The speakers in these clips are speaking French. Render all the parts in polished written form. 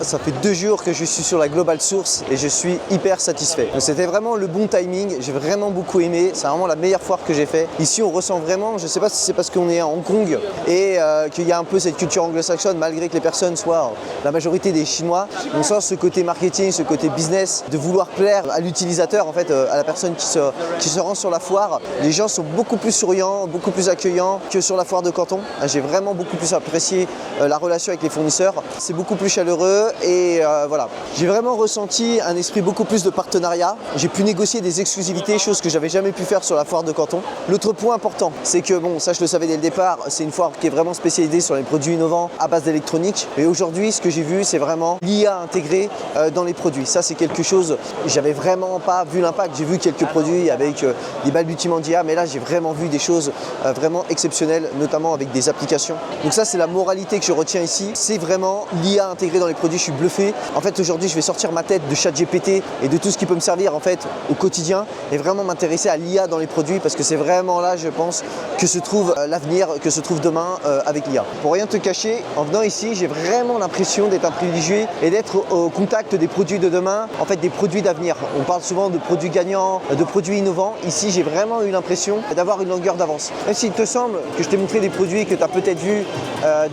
Ça fait 2 jours que je suis sur la Global Source et je suis hyper satisfait. C'était vraiment le bon timing, j'ai vraiment beaucoup aimé, c'est vraiment la meilleure foire que j'ai fait. Ici on ressent vraiment, je ne sais pas si c'est parce qu'on est à Hong Kong et qu'il y a un peu cette culture anglo-saxonne malgré que les personnes soient la majorité des Chinois. On sent ce côté marketing, ce côté business, de vouloir plaire à l'utilisateur, en fait, à la personne qui se rend sur la foire. Les gens sont beaucoup plus souriants, beaucoup plus accueillants que sur la foire de Canton. J'ai vraiment beaucoup plus apprécié la relation avec les fournisseurs. C'est beaucoup plus chaleureux. Et voilà, j'ai vraiment ressenti un esprit beaucoup plus de partenariat. J'ai pu négocier des exclusivités, chose que j'avais jamais pu faire sur la foire de Canton. L'autre point important, c'est que bon, ça je le savais dès le départ, c'est une foire qui est vraiment spécialisée sur les produits innovants à base d'électronique. Et aujourd'hui, ce que j'ai vu, c'est vraiment l'IA intégrée dans les produits. Ça, c'est quelque chose, j'avais vraiment pas vu l'impact. J'ai vu quelques produits avec des balbutiements d'IA, mais là, j'ai vraiment vu des choses vraiment exceptionnelles, notamment avec des applications. Donc ça, c'est la moralité que je retiens ici. C'est vraiment l'IA intégrée dans les produits. Je suis bluffé. En fait, aujourd'hui, je vais sortir ma tête de ChatGPT et de tout ce qui peut me servir en fait au quotidien et vraiment m'intéresser à l'IA dans les produits parce que c'est vraiment là, je pense, que se trouve l'avenir, que se trouve demain avec l'IA. Pour rien te cacher, en venant ici, j'ai vraiment l'impression d'être un privilégié et d'être au contact des produits de demain, en fait des produits d'avenir. On parle souvent de produits gagnants, de produits innovants. Ici, j'ai vraiment eu l'impression d'avoir une longueur d'avance. Même s'il te semble que je t'ai montré des produits que tu as peut-être vus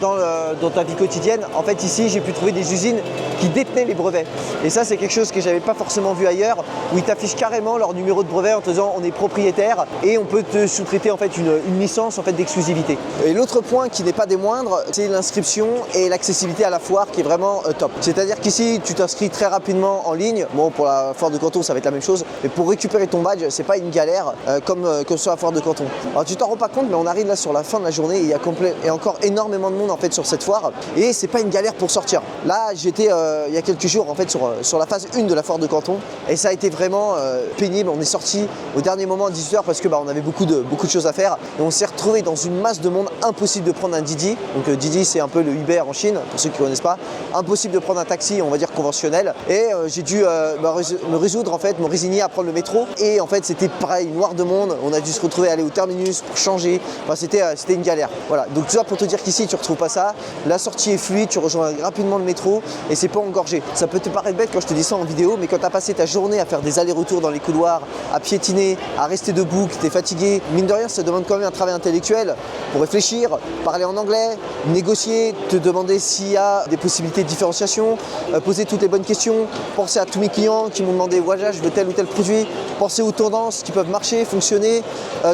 dans ta vie quotidienne, en fait ici, j'ai pu trouver des usines qui détenaient les brevets. Et ça, c'est quelque chose que j'avais pas forcément vu ailleurs, où ils t'affichent carrément leur numéro de brevet en te disant on est propriétaire et on peut te sous-traiter en fait une licence en fait d'exclusivité. Et l'autre point qui n'est pas des moindres, c'est l'inscription et l'accessibilité à la foire qui est vraiment top. C'est-à-dire qu'ici, tu t'inscris très rapidement en ligne. Bon, pour la foire de Canton, ça va être la même chose, mais pour récupérer ton badge, c'est pas une galère comme sur la foire de Canton. Alors tu t'en rends pas compte, mais on arrive là sur la fin de la journée et il y a encore énormément de monde en fait sur cette foire et c'est pas une galère pour sortir. Là, j'étais il y a quelques jours en fait sur la phase 1 de la foire de Canton et ça a été vraiment pénible. On est sorti au dernier moment à 18h parce que on avait beaucoup de choses à faire et on s'est retrouvé dans une masse de monde, impossible de prendre un Didi. Donc Didi, c'est un peu le Uber en Chine pour ceux qui ne connaissent pas. Impossible de prendre un taxi, on va dire conventionnel, et j'ai dû me résoudre en fait, me résigner à prendre le métro et en fait c'était pareil, noir de monde. On a dû se retrouver à aller au terminus pour changer. Enfin, c'était une galère. Voilà. Donc tout ça pour te dire qu'ici tu retrouves pas ça. La sortie est fluide, tu rejoins rapidement le métro et c'est pas engorgé. Ça peut te paraître bête quand je te dis ça en vidéo, mais quand tu as passé ta journée à faire des allers-retours dans les couloirs, à piétiner, à rester debout, que tu es fatigué, mine de rien, ça demande quand même un travail intellectuel pour réfléchir, parler en anglais, négocier, te demander s'il y a des possibilités de différenciation, poser toutes les bonnes questions, penser à tous mes clients qui m'ont demandé voilà, je veux tel ou tel produit, penser aux tendances qui peuvent marcher, fonctionner,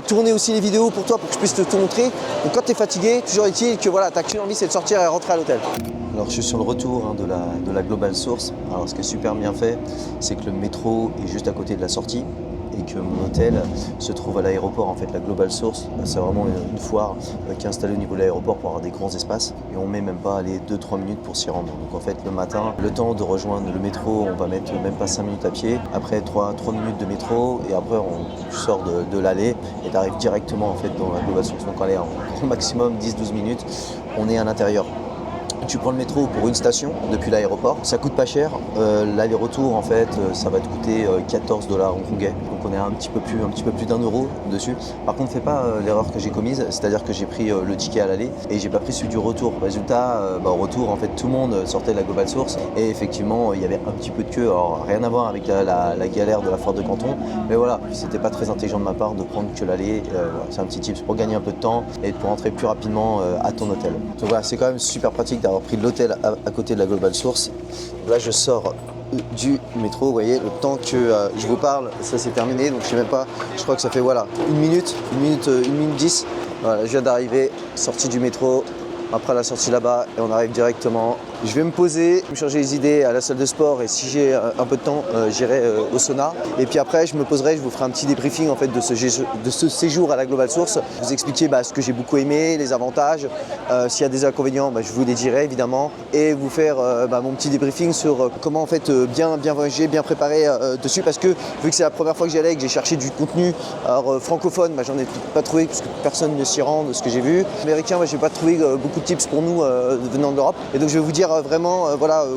tourner aussi les vidéos pour toi pour que je puisse te montrer. Donc quand tu es fatigué, toujours est-il que voilà, ta qu'une envie, c'est de sortir et rentrer à l'hôtel. Alors je suis sur le retour de la Global Source. Alors ce qui est super bien fait, c'est que le métro est juste à côté de la sortie et que mon hôtel se trouve à l'aéroport. En fait, la Global Source, c'est vraiment une foire qui est installée au niveau de l'aéroport pour avoir des grands espaces et on met même pas les 2-3 minutes pour s'y rendre. Donc en fait, le matin, le temps de rejoindre le métro, on va mettre même pas 5 minutes à pied. Après 3 minutes de métro et après on sort de l'allée et tu arrives directement en fait dans la Global Source. Donc allez, en maximum 10-12 minutes, on est à l'intérieur. Tu prends le métro pour une station depuis l'aéroport, ça coûte pas cher. L'aller-retour en fait, ça va te coûter 14 $ hongkongais. Donc on est un petit peu plus d'€1 dessus. Par contre, fais pas l'erreur que j'ai commise, c'est-à-dire que j'ai pris le ticket à l'aller et j'ai pas pris celui du retour. Résultat, au retour en fait tout le monde sortait de la Global Source et effectivement il y avait un petit peu de queue. Alors rien à voir avec la galère de la foire de Canton, mais voilà, c'était pas très intelligent de ma part de prendre que l'aller. Voilà, c'est un petit tip pour gagner un peu de temps et pour rentrer plus rapidement à ton hôtel. Donc voilà, c'est quand même super pratique d'avoir pris l'hôtel à côté de la Global Source. Là je sors du métro, vous voyez, le temps que je vous parle, ça c'est terminé, donc je sais même pas, je crois que ça fait voilà, 1 minute 10. Voilà, je viens d'arriver, sortie du métro, après la sortie là-bas et on arrive directement. Je vais me poser, me changer les idées à la salle de sport et si j'ai un peu de temps, j'irai au sauna. Et puis après, je me poserai, je vous ferai un petit débriefing en fait de ce séjour à la Global Source. Vous expliquer ce que j'ai beaucoup aimé, les avantages. S'il y a des inconvénients, je vous les dirai évidemment. Et vous faire mon petit débriefing sur comment en fait bien voyager, bien préparer dessus. Parce que vu que c'est la première fois que j'y allais et que j'ai cherché du contenu francophone, j'en ai pas trouvé parce que personne ne s'y rend de ce que j'ai vu. Américain, j'ai pas trouvé beaucoup de tips pour nous venant de l'Europe. Et donc je vais vous dire vraiment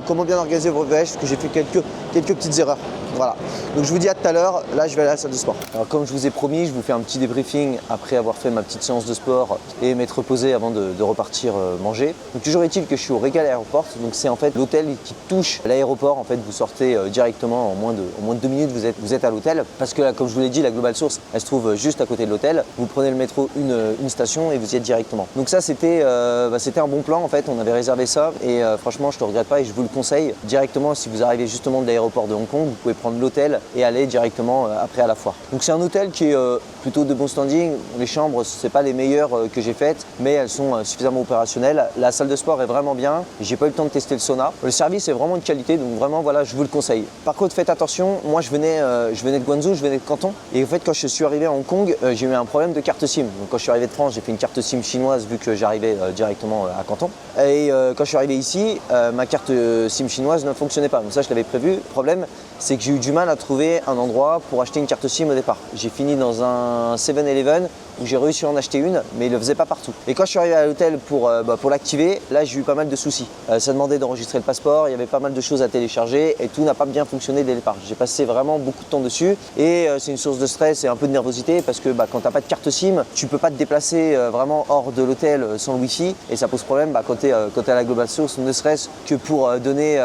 comment bien organiser vos voyages parce que j'ai fait quelques petites erreurs. Voilà, donc je vous dis à tout à l'heure, là je vais aller à la salle de sport. Alors comme je vous ai promis, je vous fais un petit débriefing après avoir fait ma petite séance de sport et m'être reposé avant de repartir manger. Donc toujours est-il que je suis au Regal Airport, donc c'est en fait l'hôtel qui touche l'aéroport. En fait vous sortez directement en moins de 2 minutes, vous êtes à l'hôtel. Parce que là, comme je vous l'ai dit, la Global Source, elle se trouve juste à côté de l'hôtel. Vous prenez le métro une station et vous y êtes directement. Donc ça c'était un bon plan en fait, on avait réservé ça et franchement je ne regrette pas et je vous le conseille. Directement si vous arrivez justement de l'aéroport de Hong Kong, vous pouvez prendre l'hôtel et aller directement après à la foire. Donc c'est un hôtel qui est plutôt de bon standing. Les chambres, c'est pas les meilleures que j'ai faites, mais elles sont suffisamment opérationnelles. La salle de sport est vraiment bien. J'ai pas eu le temps de tester le sauna. Le service est vraiment de qualité, donc vraiment voilà, je vous le conseille. Par contre, faites attention. Moi, je venais de Guangzhou, je venais de Canton, et en fait, quand je suis arrivé à Hong Kong, j'ai eu un problème de carte SIM. Donc quand je suis arrivé de France, j'ai fait une carte SIM chinoise vu que j'arrivais directement à Canton. Et quand je suis arrivé ici, ma carte SIM chinoise ne fonctionnait pas. Donc ça, je l'avais prévu. Le problème, c'est que j'ai eu du mal à trouver un endroit pour acheter une carte SIM au départ. J'ai fini dans un 7-Eleven où j'ai réussi à en acheter une, mais il ne le faisait pas partout. Et quand je suis arrivé à l'hôtel pour l'activer, là j'ai eu pas mal de soucis. Ça demandait d'enregistrer le passeport, il y avait pas mal de choses à télécharger et tout n'a pas bien fonctionné dès le départ. J'ai passé vraiment beaucoup de temps dessus et c'est une source de stress et un peu de nervosité parce que quand tu n'as pas de carte SIM, tu ne peux pas te déplacer vraiment hors de l'hôtel sans le Wi-Fi et ça pose problème quand tu es à la Global Source, ne serait-ce que pour donner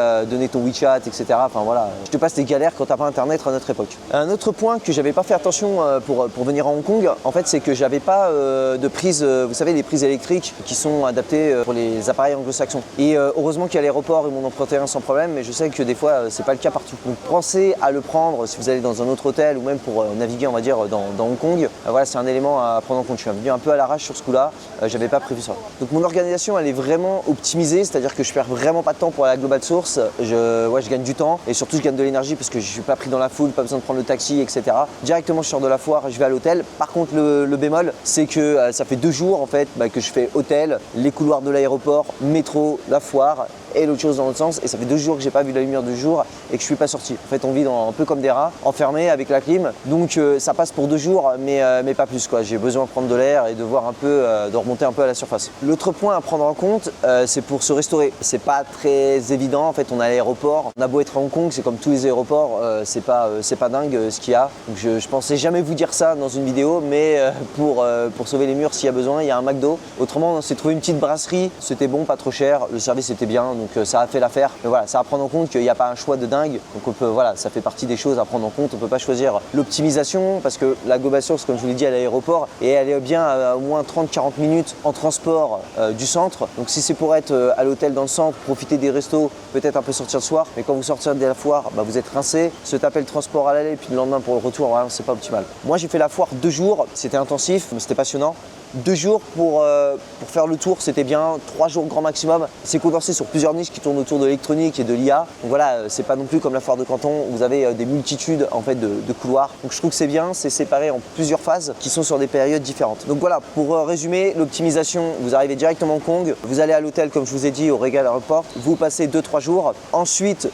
ton WeChat, etc. Enfin voilà, je te passe des galères quand tu n'as pas internet à notre époque. Un autre point que j'avais pas fait attention pour venir à Hong Kong, en fait, c'est que j'avais pas de prise, vous savez, les prises électriques qui sont adaptées pour les appareils anglo-saxons. Et heureusement qu'à l'aéroport, ils m'en ont prêté un sans problème, mais je sais que des fois, c'est pas le cas partout. Donc pensez à le prendre si vous allez dans un autre hôtel ou même pour naviguer, on va dire, dans Hong Kong. Voilà, c'est un élément à prendre en compte. Je suis venu un peu à l'arrache sur ce coup-là, j'avais pas prévu ça. Donc mon organisation, elle est vraiment optimisée, c'est-à-dire que je perds vraiment pas de temps pour aller à la Global Source. Je gagne du temps et surtout je gagne de l'énergie parce que je suis pas pris dans la foule, pas besoin de prendre le taxi, etc. Directement, je sors de la foire, je vais à l'hôtel. Par contre, le bémol, c'est que ça fait 2 jours en fait que je fais hôtel, les couloirs de l'aéroport, métro, la foire et l'autre chose dans l'autre sens. Et ça fait 2 jours que j'ai pas vu la lumière du jour et que je suis pas sorti. En fait, on vit un peu comme des rats, enfermés avec la clim. Donc ça passe pour 2 jours, mais pas plus quoi. J'ai besoin de prendre de l'air et de voir un peu, de remonter un peu à la surface. L'autre point à prendre en compte, c'est pour se restaurer. C'est pas très évident. En fait, on est à l'aéroport. On a beau être à Hong Kong, c'est comme tous les aéroports, c'est pas dingue ce qu'il y a. Donc je pensais jamais vous dire ça dans une vidéo, mais pour sauver les murs s'il y a besoin, il y a un McDo. Autrement, on s'est trouvé une petite brasserie. C'était bon, pas trop cher. Le service était bien, donc ça a fait l'affaire. Mais voilà, ça à prendre en compte qu'il n'y a pas un choix de dingue. Donc voilà, ça fait partie des choses à prendre en compte. On peut pas choisir l'optimisation parce que la Global Source, comme je vous l'ai dit, à l'aéroport et elle est bien à au moins 30-40 minutes en transport du centre. Donc si c'est pour être à l'hôtel dans le centre, profiter des restos, peut-être un peu sortir le soir, mais quand vous sortirez de la foire, vous êtes rincé. Se taper le transport à l'aller puis le lendemain pour le retour, vraiment, c'est pas optimal. Moi j'ai fait la foire 2 jours, c'était intensif, mais c'était passionnant. 2 jours pour faire le tour, c'était bien. 3 jours grand maximum. C'est condensé sur plusieurs niches qui tournent autour de l'électronique et de l'IA. Donc voilà, c'est pas non plus comme la foire de Canton où vous avez des multitudes en fait de couloirs. Donc je trouve que c'est bien, c'est séparé en plusieurs phases qui sont sur des périodes différentes. Donc voilà, pour résumer, l'optimisation, vous arrivez directement à Hong Kong, vous allez à l'hôtel comme je vous ai dit au Regal Airport, vous passez 2-3 jours. Ensuite,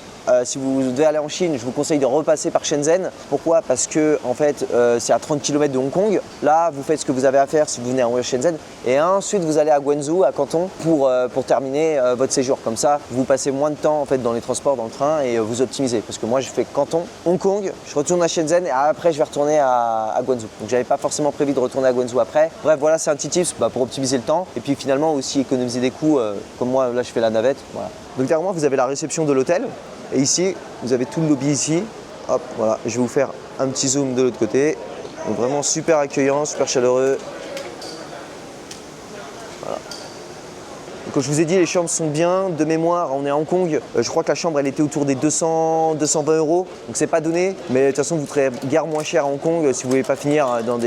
si vous devez aller en Chine, je vous conseille de repasser par Shenzhen. Pourquoi ? Parce que en fait, c'est à 30 km de Hong Kong. Là, vous faites ce que vous avez à faire si vous venez à Shenzhen. Et ensuite, vous allez à Guangzhou, à Canton, pour terminer votre séjour. Comme ça, vous passez moins de temps en fait, dans les transports, dans le train et vous optimisez. Parce que moi, je fais Canton, Hong Kong, je retourne à Shenzhen et après, je vais retourner à Guangzhou. Donc, j'avais pas forcément prévu de retourner à Guangzhou après. Bref, voilà, c'est un petit tips pour optimiser le temps. Et puis finalement, aussi économiser des coûts. Comme moi, là, je fais la navette. Voilà. Donc, derrière moi, vous avez la réception de l'hôtel. Et ici, vous avez tout le lobby ici. Hop, voilà, je vais vous faire un petit zoom de l'autre côté. Donc vraiment super accueillant, super chaleureux. Voilà. Donc, comme je vous ai dit, les chambres sont bien. De mémoire, on est à Hong Kong. Je crois que la chambre, elle était autour des 200, 220 €. Donc c'est pas donné. Mais de toute façon, vous serez guère moins cher à Hong Kong si vous ne voulez pas finir dans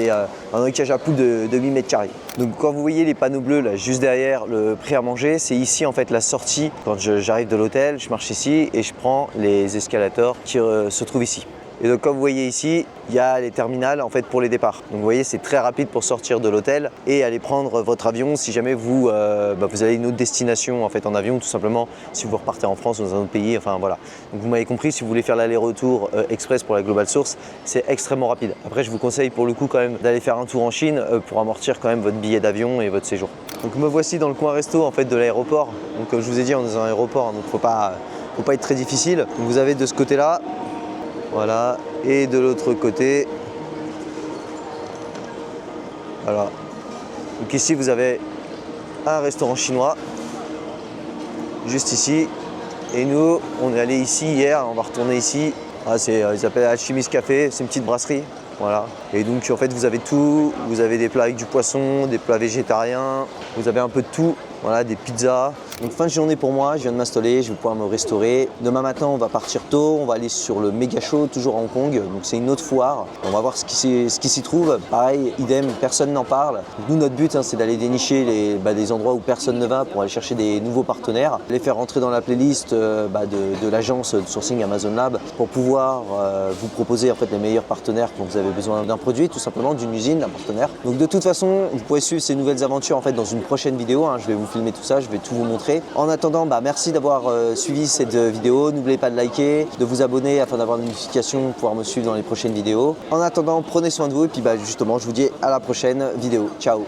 un cage à poules de 8 mètres carrés. Donc quand vous voyez les panneaux bleus là, juste derrière le prix à manger, c'est ici en fait la sortie. Quand j'arrive de l'hôtel, je marche ici et je prends les escalators qui se trouvent ici. Et donc comme vous voyez ici, il y a les terminales en fait pour les départs. Donc vous voyez, c'est très rapide pour sortir de l'hôtel et aller prendre votre avion si jamais vous avez une autre destination en fait en avion, tout simplement si vous repartez en France ou dans un autre pays. Enfin voilà. Donc vous m'avez compris, si vous voulez faire l'aller-retour express pour la Global Source, c'est extrêmement rapide. Après, je vous conseille pour le coup quand même d'aller faire un tour en Chine pour amortir quand même votre billet d'avion et votre séjour. Donc me voici dans le coin resto en fait de l'aéroport. Donc comme je vous ai dit, on est dans un aéroport, donc faut pas être très difficile. Donc vous avez de ce côté-là Voilà, et de l'autre côté, voilà. Donc ici vous avez un restaurant chinois, juste ici. Et nous, on est allé ici hier, on va retourner ici. Ah, ils appellent Alchimiste Café, c'est une petite brasserie. Voilà. Et donc en fait vous avez tout, vous avez des plats avec du poisson, des plats végétariens, vous avez un peu de tout, voilà, des pizzas. Donc fin de journée pour moi, je viens de m'installer, je vais pouvoir me restaurer. Demain matin on va partir tôt, on va aller sur le Méga Show, toujours à Hong Kong. Donc c'est une autre foire, on va voir ce qui s'y trouve. Pareil, idem, personne n'en parle. Nous notre but c'est d'aller dénicher des endroits où personne ne va pour aller chercher des nouveaux partenaires, les faire rentrer dans la playlist de l'agence de sourcing Amazon Lab pour pouvoir vous proposer en fait les meilleurs partenaires quand vous avez besoin d'un produit, tout simplement d'une usine, d'un partenaire. Donc de toute façon, vous pourrez suivre ces nouvelles aventures en fait dans une prochaine vidéo. Je vais vous filmer tout ça, je vais tout vous montrer. En attendant, merci d'avoir suivi cette vidéo. N'oubliez pas de liker, de vous abonner afin d'avoir une notification pour pouvoir me suivre dans les prochaines vidéos. En attendant, prenez soin de vous et puis justement, je vous dis à la prochaine vidéo. Ciao!